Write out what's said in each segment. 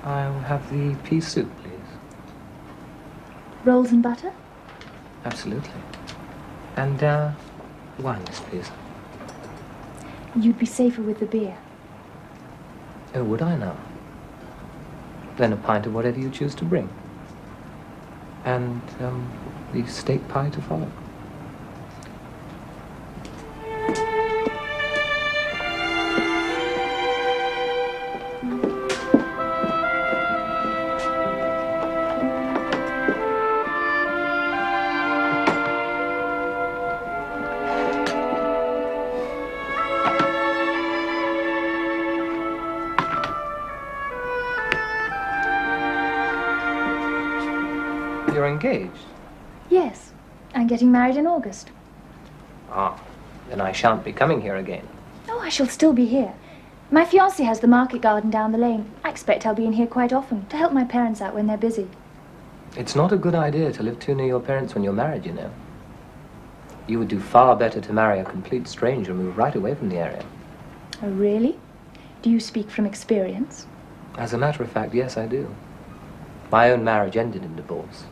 I'll have the pea soup, please. Rolls and butter? Absolutely. And, wine, yes, please. You'd be safer with the beer. Oh, would I now? Then a pint of whatever you choose to bring. And, the steak pie to follow. You're engaged? Yes, I'm getting married in August. Ah, then I shan't be coming here again. Oh, I shall still be here. My fiancé has the market garden down the lane. I expect I'll be in here quite often to help my parents out when they're busy. It's not a good idea to live too near your parents when you're married, you know. You would do far better to marry a complete stranger and move right away from the area. Oh, really? Do you speak from experience? As a matter of fact, yes, I do. My own marriage ended in divorce.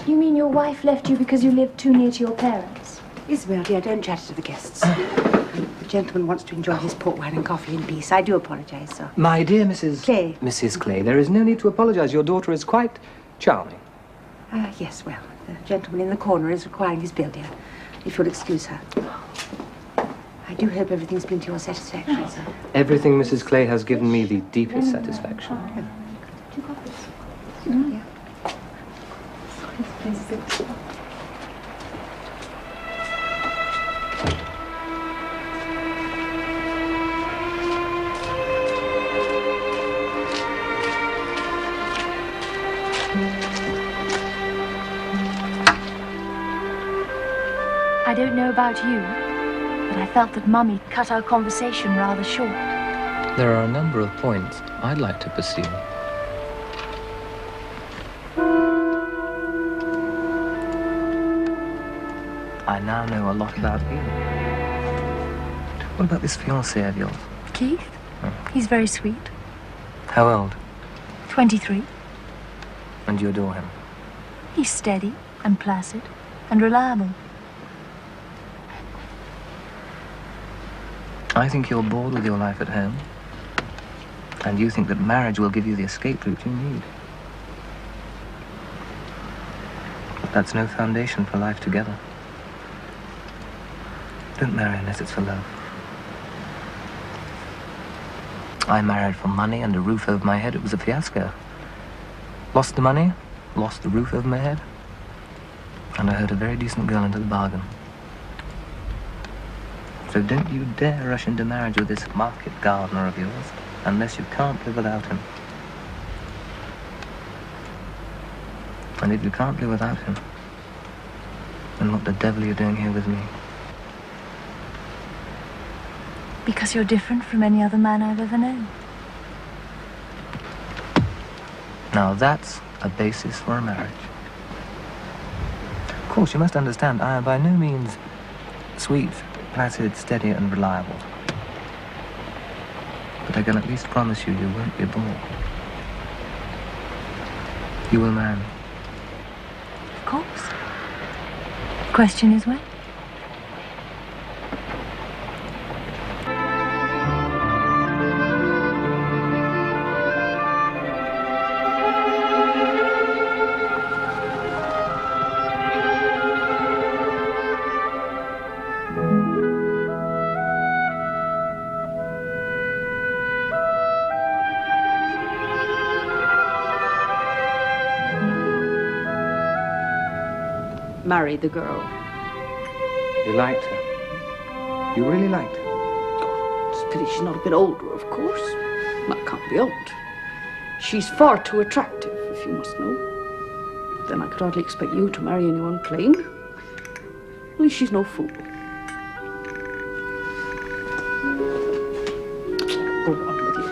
You mean your wife left you because you lived too near to your parents? Isabel, dear, don't chatter to the guests. The gentleman wants to enjoy his port wine and coffee in peace. I do apologise, sir. My dear Mrs. Clay. Mrs. Clay, there is no need to apologise. Your daughter is quite charming. Yes, well, the gentleman in the corner is requiring his bill, dear. If you'll excuse her. I do hope everything's been to your satisfaction, sir. Everything Mrs. Clay has given me the deepest satisfaction. Two copies. Yeah. I don't know about you, but I felt that Mummy cut our conversation rather short. There are a number of points I'd like to pursue. I now know a lot about you. What about this fiancé of yours? Keith? He's very sweet. How old? 23. And you adore him? He's steady and placid and reliable. I think you're bored with your life at home. And you think that marriage will give you the escape route you need. That's no foundation for life together. Don't marry unless it's for love. I married for money and a roof over my head. It was a fiasco. Lost the money, lost the roof over my head, and I hurt a very decent girl into the bargain. So don't you dare rush into marriage with this market gardener of yours, unless you can't live without him. And if you can't live without him, then what the devil are you doing here with me? Because you're different from any other man I've ever known. Now that's a basis for a marriage. Of course, you must understand, I am by no means sweet, placid, steady, and reliable. But I can at least promise you, you won't be bored. You will marry me. Of course. The question is when. Marry the girl. You liked her? You really liked her? It's a pity she's not a bit older, of course. That can't be helped. She's far too attractive, if you must know. Then I could hardly expect you to marry anyone plain. At least she's no fool. Go on with you.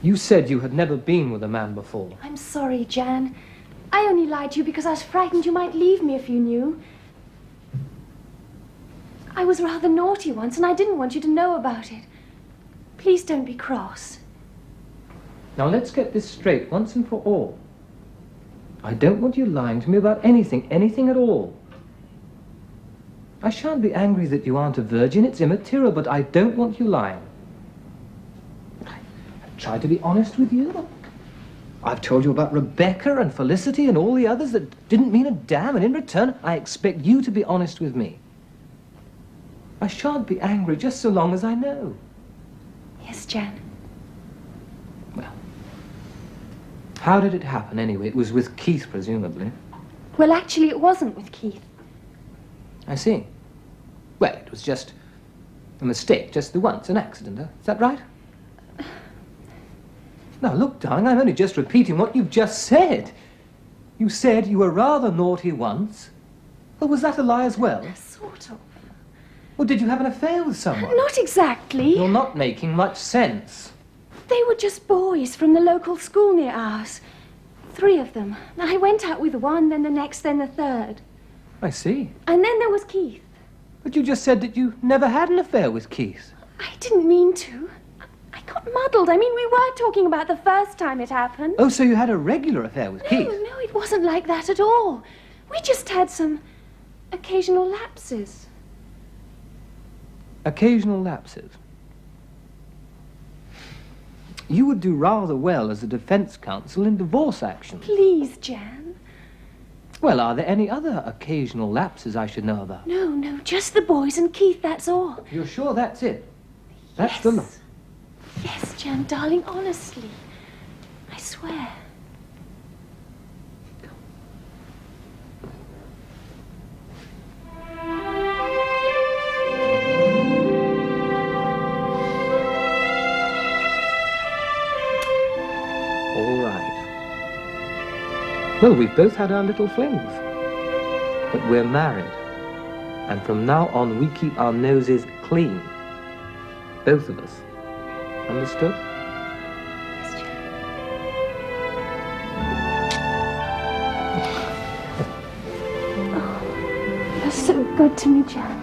You said you had never been with a man before. I'm sorry, Jan. I only lied to you because I was frightened you might leave me if you knew. I was rather naughty once, and I didn't want you to know about it. Please don't be cross. Now let's get this straight once and for all. I don't want you lying to me about anything at all. I shan't be angry that you aren't a virgin, it's immaterial, but I don't want you lying. I've tried to be honest with you. I've told you about Rebecca and Felicity and all the others that didn't mean a damn, and in return, I expect you to be honest with me. I shan't be angry just so long as I know. Yes, Jan. Well, how did it happen anyway? It was with Keith, presumably. Well, actually, it wasn't with Keith. I see. Well, it was just a mistake, just the once, an accident, huh? Is that right? Now, look, darling, I'm only just repeating what you've just said. You said you were rather naughty once. Well, was that a lie as well? Sort of. Or did you have an affair with someone? Not exactly. You're not making much sense. They were just boys from the local school near ours. 3 of them. I went out with one, then the next, then the third. I see. And then there was Keith. But you just said that you never had an affair with Keith. I didn't mean to. I got muddled. I mean, we were talking about the first time it happened. Oh, so you had a regular affair with Keith? No, it wasn't like that at all. We just had some occasional lapses. Occasional lapses. You would do rather well as a defense counsel in divorce actions. Please, Jan. Well, are there any other occasional lapses I should know about? No, just the boys and Keith, that's all. You're sure that's it? That's Yes. the lot. Yes, Jan, darling, honestly. I swear. All right. Well, we've both had our little flings. But we're married. And from now on, we keep our noses clean. Both of us. Understood? Yes, Jan. Oh, you're so good to me, Jan.